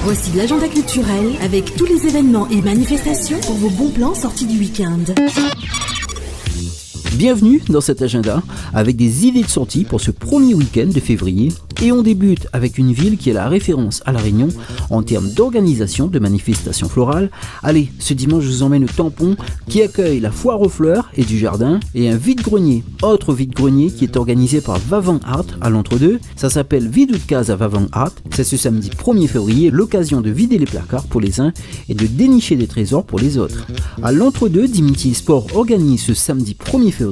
Voici l'agenda culturel avec tous les événements et manifestations pour vos bons plans sortis du week-end. Bienvenue dans cet agenda avec des idées de sortie pour ce premier week-end de février. Et on débute avec une ville qui est la référence à La Réunion en termes d'organisation de manifestations florales. Allez, ce dimanche, je vous emmène au Tampon qui accueille la foire aux fleurs et du jardin et un vide-grenier. Autre vide-grenier qui est organisé par Vavang Art à l'Entre-deux. Ça s'appelle Vide de case à Vavang Art. C'est ce samedi 1er février, l'occasion de vider les placards pour les uns et de dénicher des trésors pour les autres. À l'Entre-deux, Dimity Sport organise ce samedi 1er février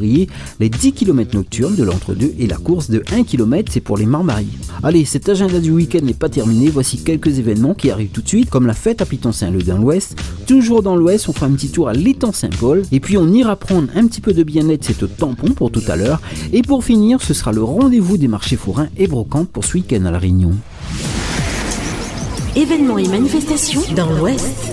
les 10 km nocturnes de l'Entre-deux et la course de 1 km, c'est pour les marmailles. Allez, cet agenda du week-end n'est pas terminé, voici quelques événements qui arrivent tout de suite, comme la fête à Piton-Saint-Leu dans l'Ouest. Toujours dans l'Ouest, on fera un petit tour à l'étang Saint-Paul, et puis on ira prendre un petit peu de bien-être, c'est au Tampon pour tout à l'heure. Et pour finir, ce sera le rendez-vous des marchés forains et brocantes pour ce week-end à La Réunion. Événements et manifestations dans l'Ouest.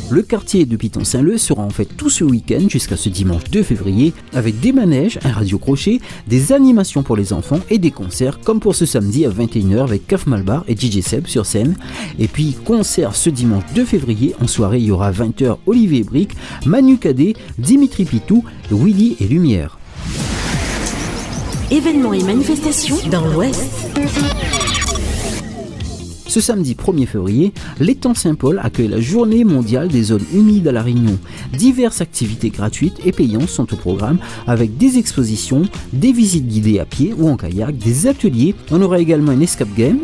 Le quartier de Piton-Saint-Leu sera en fait tout ce week-end jusqu'à ce dimanche 2 février avec des manèges, un radio-crochet, des animations pour les enfants et des concerts comme pour ce samedi à 21h avec Caf Malbar et DJ Seb sur scène. Et puis concert ce dimanche 2 février, en soirée il y aura 20h Olivier Brick, Manu Cadet, Dimitri Pitou, Willy et Lumière. Événements et manifestations dans l'Ouest. Ce samedi 1er février, l'étang Saint-Paul accueille la journée mondiale des zones humides à La Réunion. Diverses activités gratuites et payantes sont au programme avec des expositions, des visites guidées à pied ou en kayak, des ateliers. On aura également un escape game.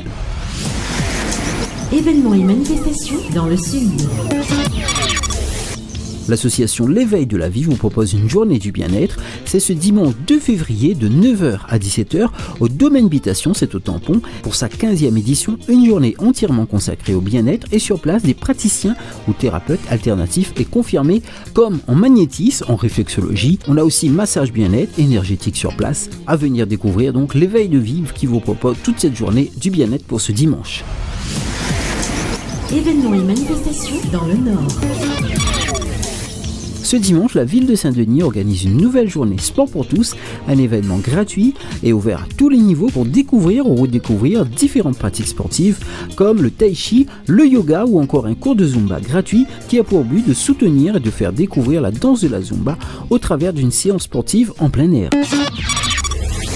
Événements et manifestations dans le Sud. L'association L'éveil de la vie vous propose une journée du bien-être. C'est ce dimanche 2 février de 9h à 17h au domaine Bitation, c'est au Tampon. Pour sa 15e édition, une journée entièrement consacrée au bien-être et sur place des praticiens ou thérapeutes alternatifs et confirmés comme en magnétisme, en réflexologie. On a aussi massage bien-être énergétique sur place. À venir découvrir donc L'éveil de vie qui vous propose toute cette journée du bien-être pour ce dimanche. Événements et manifestations dans le Nord. Ce dimanche, la ville de Saint-Denis organise une nouvelle journée Sport pour tous, un événement gratuit et ouvert à tous les niveaux pour découvrir ou redécouvrir différentes pratiques sportives comme le tai chi, le yoga ou encore un cours de Zumba gratuit qui a pour but de soutenir et de faire découvrir la danse de la Zumba au travers d'une séance sportive en plein air.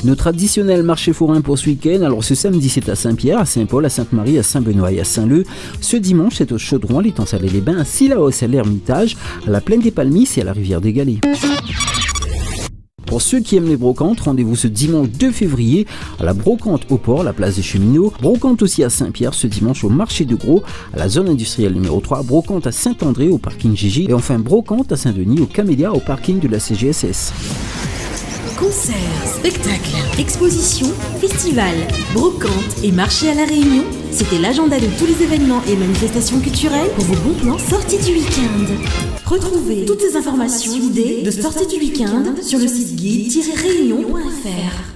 Nos traditionnels marchés forains pour ce week-end, alors ce samedi c'est à Saint-Pierre, à Saint-Paul, à Sainte-Marie, à Saint-Benoît et à Saint-Leu. Ce dimanche c'est au Chaudron, à l'Étang-Salé-les-Bains, à Sillaos, à l'Ermitage, à la Plaine des Palmis et à la Rivière des Galets. Pour ceux qui aiment les brocantes, rendez-vous ce dimanche 2 février à la brocante au port, la place des Cheminots. Brocante aussi à Saint-Pierre ce dimanche au marché de Gros, à la zone industrielle numéro 3. Brocante à Saint-André au parking Gigi. Et enfin brocante à Saint-Denis au Camélia au parking de la CGSS. Concerts, spectacles, expositions, festivals, brocantes et marchés à La Réunion, c'était l'agenda de tous les événements et manifestations culturelles pour vos bons plans sortis du week-end. Retrouvez toutes ces informations, idées de sorties du week-end sur le site guide-réunion.fr.